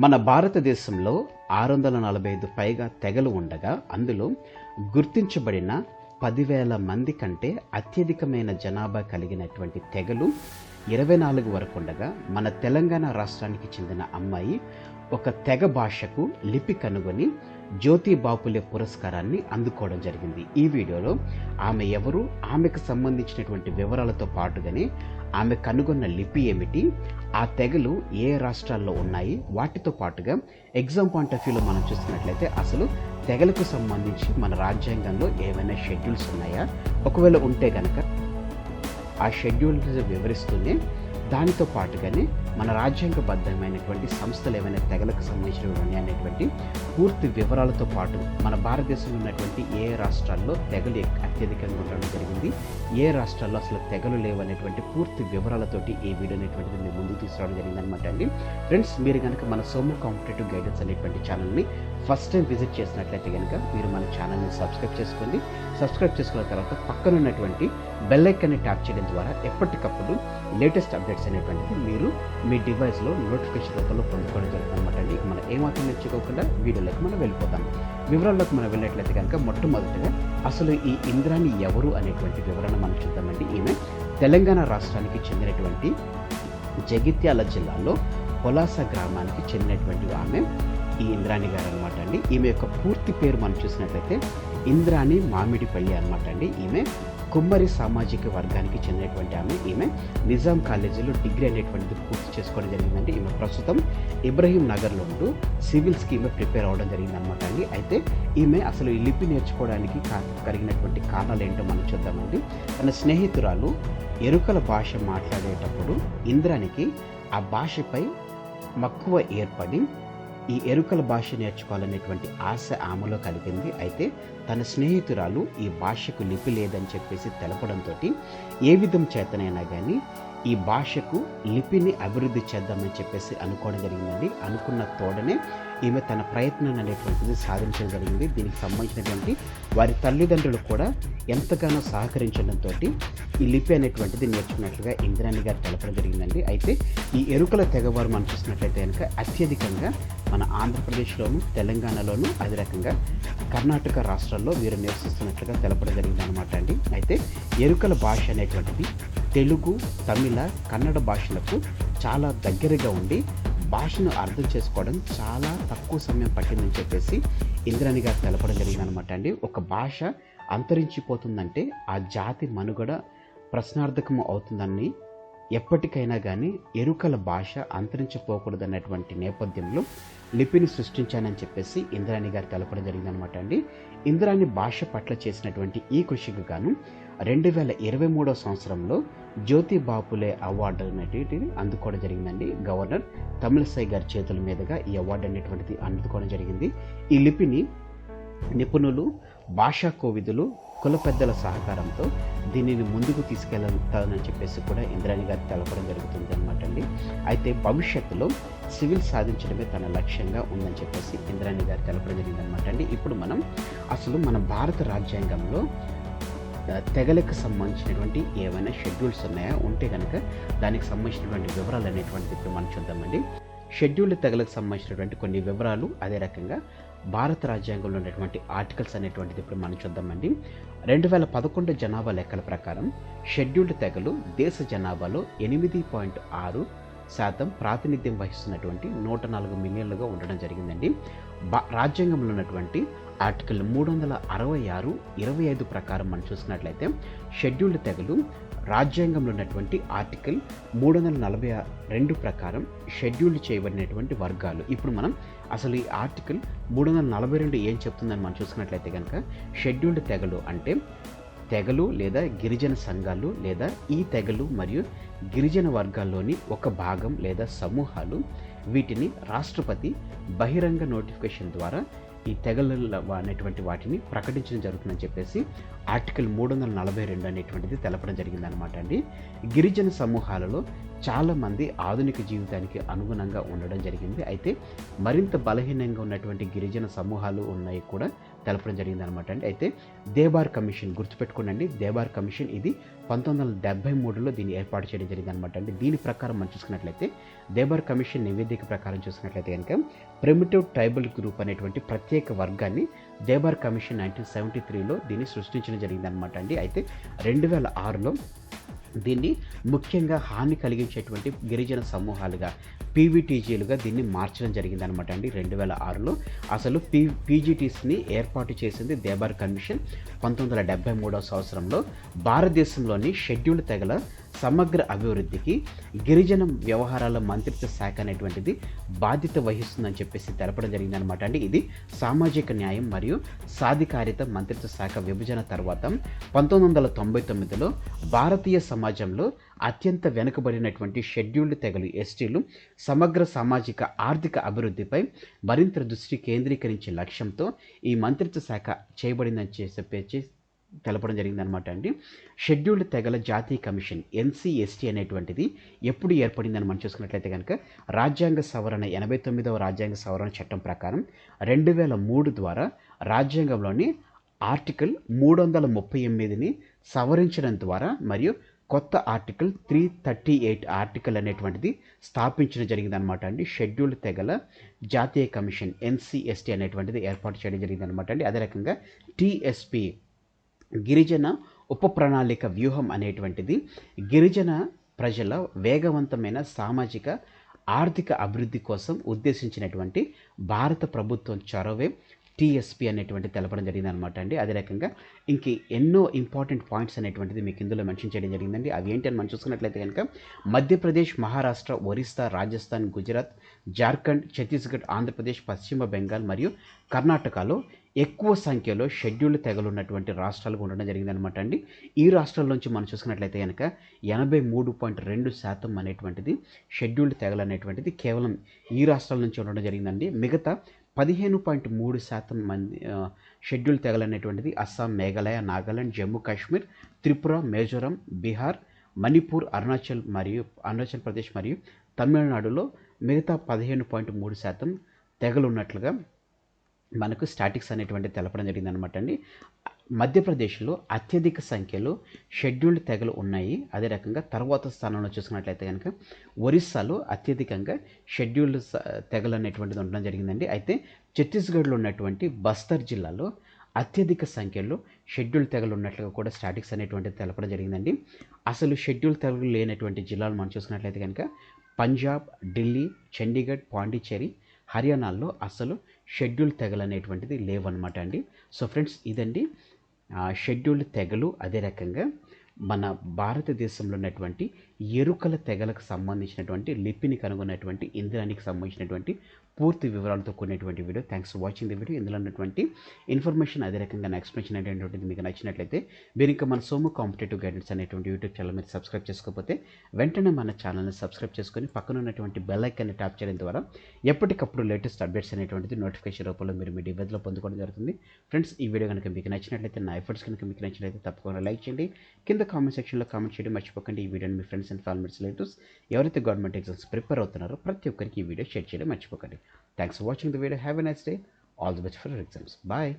మన భారతదేశంలో 645 పైగా తెగలు ఉండగా అందులో గుర్తించబడిన 10,000 మంది కంటే అత్యధికమైన జనాభా కలిగినటువంటి తెగలు 24 వరకు ఉండగా మన తెలంగాణ రాష్ట్రానికి చెందిన అమ్మాయి ఒక తెగ భాషకు లిపి కనుగొని జ్యోతి బాపులే పురస్కారాన్ని అందుకోవడం జరిగింది. ఈ వీడియోలో ఆమె ఎవరు, ఆమెకు సంబంధించినటువంటి వివరాలతో పాటుగానే ఆమె కనుగొన్న లిపి ఏమిటి, ఆ తెగలు ఏ రాష్ట్రాల్లో ఉన్నాయి, వాటితో పాటుగా ఎగ్జామ్ పాయింట్ ఆఫ్ వ్యూలో మనం చూస్తున్నట్లయితే అసలు తెగలకు సంబంధించి మన రాజ్యాంగంలో ఏమైనా షెడ్యూల్స్ ఉన్నాయా, ఒకవేళ ఉంటే కనుక ఆ షెడ్యూల్స్ వివరిస్తూనే దానితో పాటుగానే మన రాజ్యాంగబద్ధమైనటువంటి సంస్థలు ఏమైనా తెగలకు సంబంధించినవి ఉన్నాయనేటువంటి పూర్తి వివరాలతో పాటు మన భారతదేశంలో ఉన్నటువంటి ఏ రాష్ట్రాల్లో తెగలు అత్యధికంగా ఉండడం జరిగింది, ఏ రాష్ట్రాల్లో అసలు తెగలు లేవనేటువంటి పూర్తి వివరాలతోటి ఈ వీడియో అనేటువంటిది మేము ముందుకు తీసుకురావడం జరిగిందనమాట అండి. ఫ్రెండ్స్, మీరు కనుక మన సోము కాంపిటేటివ్ గైడెన్స్ అనేటువంటి ఛానల్ని ఫస్ట్ టైం విజిట్ చేసినట్లయితే కనుక మీరు మన ఛానల్ని సబ్స్క్రైబ్ చేసుకోండి. సబ్స్క్రైబ్ చేసుకున్న తర్వాత పక్కన ఉన్నటువంటి బెల్ ఐకాన్ని ట్యాప్ చేయడం ద్వారా ఎప్పటికప్పుడు లేటెస్ట్ అప్డేట్స్ అనేటువంటిది మీరు మీ డివైస్లో నోటిఫికేషన్ రూపంలో పొందుకోవడం జరుగుతుంది అనమాట అండి. మనం ఏమాత్రం నేర్చుకోకుండా వీడియోలోకి మనం వెళ్ళిపోతాం. వివరాల్లోకి మనం వెళ్ళినట్లయితే కనుక మొట్టమొదటిగా అసలు ఈ ఇంద్రాణి ఎవరు అనేటువంటి వివరణ మనం చూద్దామండి. ఈమె తెలంగాణ రాష్ట్రానికి చెందినటువంటి జగిత్యాల జిల్లాలో పొలాస గ్రామానికి చెందినటువంటి ఆమె ఈ ఇంద్రాణి గారు అనమాట అండి. ఈమె యొక్క పూర్తి పేరు మనం చూసినట్లయితే ఇంద్రాని మామిడిపల్లి అనమాట అండి. ఈమె కుమ్మరి సామాజిక వర్గానికి చెందినటువంటి ఆమె. ఈమె నిజాం కాలేజీలో డిగ్రీ అనేటువంటిది పూర్తి చేసుకోవడం జరిగిందండి. ఈమె ప్రస్తుతం ఇబ్రహీం నగర్లో ఉంటూ సివిల్స్కి ఈమె ప్రిపేర్ అవ్వడం జరిగింది అనమాట అండి. అయితే ఈమె అసలు ఈ లిపి నేర్చుకోవడానికి కలిగినటువంటి కారణాలు ఏంటో మనం చూద్దామండి. తన స్నేహితురాలు ఎరుకల భాష మాట్లాడేటప్పుడు ఇంద్రానికి ఆ భాషపై మక్కువ ఏర్పడి ఈ ఎరుకల భాష నేర్చుకోవాలనేటువంటి ఆశ ఆమెలో కలిగింది. అయితే తన స్నేహితురాలు ఈ భాషకు లిపి లేదని చెప్పేసి తెలపడంతో ఏ విధం చేతనైనా కానీ ఈ భాషకు లిపిని అభివృద్ధి చేద్దామని చెప్పేసి అనుకోవడం జరిగిందండి. అనుకున్న తోడనే ఈమె తన ప్రయత్నం అనేటువంటిది సాధించడం జరిగింది. దీనికి సంబంధించినటువంటి వారి తల్లిదండ్రులు కూడా ఎంతగానో సహకరించడంతో ఈ లిపి అనేటువంటిది నేర్చుకున్నట్లుగా ఇంద్రాణి గారు తెలపడం జరిగిందండి. అయితే ఈ ఎరుకల తెగవారు మనం చూసినట్లయితే కనుక అత్యధికంగా మన ఆంధ్రప్రదేశ్లోను, తెలంగాణలోను, అదే రకంగా కర్ణాటక రాష్ట్రాల్లో వీరు నివసిస్తున్నట్లుగా తెలపడం జరిగింది అనమాట అండి. అయితే ఎరుకల భాష అనేటువంటిది తెలుగు, తమిళ, కన్నడ భాషలకు చాలా దగ్గరగా ఉండి భాషను అర్థం చేసుకోవడం చాలా తక్కువ సమయం పట్టిందని చెప్పేసి ఇంద్రాణి గారు తెలపడం జరిగింది అనమాట అండి. ఒక భాష అంతరించిపోతుందంటే ఆ జాతి మనుగడ ప్రశ్నార్థకం అవుతుందని ఎప్పటికైనా కానీ ఎరుకల భాష అంతరించిపోకూడదన్నటువంటి నేపథ్యంలో లిపిని సృష్టించానని చెప్పేసి ఇంద్రాణి గారు తెలపడం జరిగిందనమాట అండి. ఇంద్రాణి భాష పట్ల చేసినటువంటి ఈ కృషికి గాను 2023 సంవత్సరంలో జ్యోతి బాపులే అవార్డు అనేటివి అందుకోవడం జరిగిందండి. గవర్నర్ తమిళసై గారి చేతుల మీదుగా ఈ అవార్డు అనేటువంటిది అందుకోవడం జరిగింది. ఈ లిపిని నిపుణులు, భాషా కోవిదులు, కుల పెద్దల సహకారంతో దీనిని ముందుకు తీసుకెళ్తానని చెప్పేసి కూడా ఇంద్రాణి గారు తెలపడం జరుగుతుంది అనమాట అండి. అయితే భవిష్యత్తులో సివిల్ సాధించడమే తన లక్ష్యంగా ఉందని చెప్పేసి ఇంద్రాణి గారు తెలపడం జరిగింది అనమాట అండి. ఇప్పుడు మనం అసలు మన భారత రాజ్యాంగంలో తెగలకు సంబంధించినటువంటి ఏమైనా షెడ్యూల్స్ ఉన్నాయా, ఉంటే కనుక దానికి సంబంధించినటువంటి వివరాలు అనేటువంటిది ఇప్పుడు మనం చూద్దామండి. షెడ్యూల్డ్ తెగలకు సంబంధించినటువంటి కొన్ని వివరాలు, అదే రకంగా భారత రాజ్యాంగంలో ఉన్నటువంటి ఆర్టికల్స్ అనేటువంటిది ఇప్పుడు మనం చూద్దామండి. 2011 జనాభా లెక్కల ప్రకారం షెడ్యూల్డ్ తెగలు దేశ జనాభాలో 8.6% ప్రాతినిధ్యం వహిస్తున్నటువంటి 104 మిలియన్లుగా ఉండడం జరిగిందండి. రాజ్యాంగంలో ఉన్నటువంటి ఆర్టికల్ 366(25) ప్రకారం మనం చూసినట్లయితే షెడ్యూల్డ్ తెగలు రాజ్యాంగంలో ఉన్నటువంటి ఆర్టికల్ 342 ప్రకారం షెడ్యూల్డ్ చేయబడినటువంటి వర్గాలు. ఇప్పుడు మనం అసలు ఈ ఆర్టికల్ 342 ఏం చెప్తుందని మనం చూసుకున్నట్లయితే కనుక షెడ్యూల్డ్ తెగలు అంటే తెగలు లేదా గిరిజన సంఘాలు లేదా ఈ తెగలు మరియు గిరిజన వర్గాల్లోని ఒక భాగం లేదా సమూహాలు, వీటిని రాష్ట్రపతి బహిరంగ నోటిఫికేషన్ ద్వారా ఈ తెగల అనేటువంటి వాటిని ప్రకటించడం జరుగుతుందని చెప్పేసి ఆర్టికల్ 342 అనేటువంటిది తెలపడం జరిగిందనమాట అండి. గిరిజన సమూహాలలో చాలామంది ఆధునిక జీవితానికి అనుగుణంగా ఉండడం జరిగింది. అయితే మరింత బలహీనంగా ఉన్నటువంటి గిరిజన సమూహాలు ఉన్నాయి కూడా తెలపడం జరిగిందనమాట అండి. అయితే దేబార్ కమిషన్ గుర్తుపెట్టుకోండి, దేబార్ కమిషన్ ఇది 1973లో దీన్ని ఏర్పాటు చేయడం జరిగిందనమాట అండి. దీని ప్రకారం మనం చూసుకున్నట్లయితే దేబార్ కమిషన్ నివేదిక ప్రకారం చూసుకున్నట్లయితే కనుక ప్రిమిటివ్ ట్రైబల్ గ్రూప్ అనేటువంటి ప్రత్యేక వర్గాన్ని దేబార్ కమిషన్ 1973లో దీన్ని సృష్టించడం జరిగిందనమాట అండి. అయితే 2006లో దీన్ని ముఖ్యంగా హాని కలిగించేటువంటి గిరిజన సమూహాలుగా పీవీటీజీలుగా దీన్ని మార్చడం జరిగిందనమాట అండి. 2006లో అసలు పీజీటీస్ని ఏర్పాటు చేసింది దేబార్ కమిషన్ 1973వ సంవత్సరంలో. భారతదేశంలోని షెడ్యూల్డ్ తెగల సమగ్ర అభివృద్ధికి గిరిజన వ్యవహారాల మంత్రిత్వ శాఖ అనేటువంటిది బాధ్యత వహిస్తుందని చెప్పేసి తెలపడం జరిగిందనమాట అండి. ఇది సామాజిక న్యాయం మరియు సాధికారిత మంత్రిత్వ శాఖ విభజన తర్వాత 1999లో భారతీయ సమాజంలో అత్యంత వెనుకబడినటువంటి షెడ్యూల్డ్ తెగలు ఎస్టీలు సమగ్ర సామాజిక ఆర్థిక అభివృద్ధిపై మరింత దృష్టి కేంద్రీకరించే లక్ష్యంతో ఈ మంత్రిత్వ శాఖ చేయబడిందని చెప్పేసి తెలపడం జరిగిందనమాట అండి. షెడ్యూల్డ్ తెగల జాతీయ కమిషన్ ఎన్సీఎస్టీ అనేటువంటిది ఎప్పుడు ఏర్పడిందని మనం చూసుకున్నట్లయితే కనుక రాజ్యాంగ సవరణ 89వ రాజ్యాంగ సవరణ చట్టం ప్రకారం 2003 ద్వారా రాజ్యాంగంలోని ఆర్టికల్ 338ని సవరించడం ద్వారా మరియు కొత్త ఆర్టికల్ 338 ఆర్టికల్ అనేటువంటిది స్థాపించడం జరిగిందనమాట అండి. షెడ్యూల్డ్ తెగల జాతీయ కమిషన్ ఎన్సీఎస్టీ అనేటువంటిది ఏర్పాటు చేయడం జరిగిందనమాట అండి. అదే రకంగా టీఎస్పీ గిరిజన ఉప ప్రణాళిక వ్యూహం అనేటువంటిది గిరిజన ప్రజల వేగవంతమైన సామాజిక ఆర్థిక అభివృద్ధి కోసం ఉద్దేశించినటువంటి భారత ప్రభుత్వం చొరవే టీఎస్పీ అనేటువంటి తెలపడం జరిగింది అనమాట అండి. అదే రకంగా ఇంక ఎన్నో ఇంపార్టెంట్ పాయింట్స్ అనేటువంటిది మీకు ఇందులో మెన్షన్ చేయడం జరిగిందండి. అవి ఏంటి అని మనం చూసుకున్నట్లయితే కనుక మధ్యప్రదేశ్, మహారాష్ట్ర, ఒరిస్సా, రాజస్థాన్, గుజరాత్, జార్ఖండ్, ఛత్తీస్గఢ్, ఆంధ్రప్రదేశ్, పశ్చిమ బెంగాల్ మరియు కర్ణాటకలో ఎక్కువ సంఖ్యలో షెడ్యూల్డ్ తెగలు ఉన్నటువంటి రాష్ట్రాలుగా ఉండడం జరిగిందనమాట అండి. ఈ రాష్ట్రాల నుంచి మనం చూసుకున్నట్లయితే కనుక 83.2% అనేటువంటిది షెడ్యూల్డ్ తెగలు అనేటువంటిది కేవలం ఈ రాష్ట్రాల నుంచి ఉండడం జరిగిందండి. మిగతా 15.3% మంది షెడ్యూల్డ్ తెగలు అనేటువంటిది అస్సాం, మేఘాలయ, నాగాలాండ్, జమ్మూ కాశ్మీర్, త్రిపుర, మిజోరం, బీహార్, మణిపూర్, అరుణాచల్ ప్రదేశ్ మరియు తమిళనాడులో మిగతా 15.3% తెగలు ఉన్నట్లుగా మనకు స్టాటిక్స్ అనేటువంటి తెలపడం జరిగిందనమాట అండి. మధ్యప్రదేశ్లో అత్యధిక సంఖ్యలో షెడ్యూల్డ్ తెగలు ఉన్నాయి. అదే రకంగా తర్వాత స్థానంలో చూసుకున్నట్లయితే కనుక ఒరిస్సాలో అత్యధికంగా షెడ్యూల్డ్ తెగలు అనేటువంటిది ఉండడం జరిగిందండి. అయితే ఛత్తీస్గఢ్లో ఉన్నటువంటి బస్తర్ జిల్లాలో అత్యధిక సంఖ్యలో షెడ్యూల్డ్ తెగలు ఉన్నట్లుగా కూడా స్టాటిక్స్ అనేటువంటిది తెలపడం జరిగిందండి. అసలు షెడ్యూల్డ్ తెగలు లేనటువంటి జిల్లాలు మనం చూసుకున్నట్లయితే కనుక పంజాబ్, ఢిల్లీ, చండీగఢ్, పాండిచ్చేరి, హర్యానాల్లో అసలు షెడ్యూల్డ్ తెగలు అనేటువంటిది లేవన్నమాట అండి. సో ఫ్రెండ్స్, ఇదండి షెడ్యూల్డ్ తెగలు. అదే రకంగా మన భారతదేశంలో ఉన్నటువంటి ఎరుకల తెగలకు సంబంధించినటువంటి లిపిని కనుగొన్నటువంటి ఇంద్రానికి సంబంధించినటువంటి పూర్తి వివరాలతో కూడినటువంటి video. Thanks for watching the video. ఇందులో ఉన్నటువంటి ఇన్ఫర్మేషన్ అదే రకంగా నా ఎక్స్ప్లెనేషన్ అనేటువంటిది మీకు నచ్చినట్లయితే మీరు ఇంకా మన సోము కాంపిటేటివ్ గైడెన్స్ అనేటువంటి యూట్యూబ్ ఛానల్ మీరు సబ్స్క్రైబ్ చేసుకోకపోతే వెంటనే మన ఛానల్ని సబ్స్క్రైబ్ చేసుకొని పక్కన ఉన్నటువంటి బెల్ ఐకాన్ని ట్యాప్ చేయడం ద్వారా ఎప్పటికప్పుడు లేటెస్ట్ అప్డేట్స్ అనేటువంటిది నోటిఫికేషన్ రూపంలో మీరు మీ డివైస్లో పొందుకోవడం జరుగుతుంది. ఫ్రెండ్స్, ఈ వీడియో కనుక మీకు నచ్చినట్లయితే, నా ఎఫర్ట్స్ కనుక మీకు నచ్చినట్లయితే తప్పకుండా లైక్ చేయండి. కింద కామెంట్ సెక్షన్లో కామెంట్ చేయడం మర్చిపోకండి. ఈ వీడియోని మీ ఫ్రెండ్స్ అండ్ ఫ్యామిలీస్ రిలేటివ్స్ ఎవరైతే గవర్నమెంట్ ఎగ్జామ్స్ ప్రిపేర్ అవుతున్నారో ప్రతి ఒక్కరికి ఈ వీడియో షేర్ చేయడం మర్చిపోకండి. Thanks for watching the video. Have a nice day. All the best for your exams. Bye.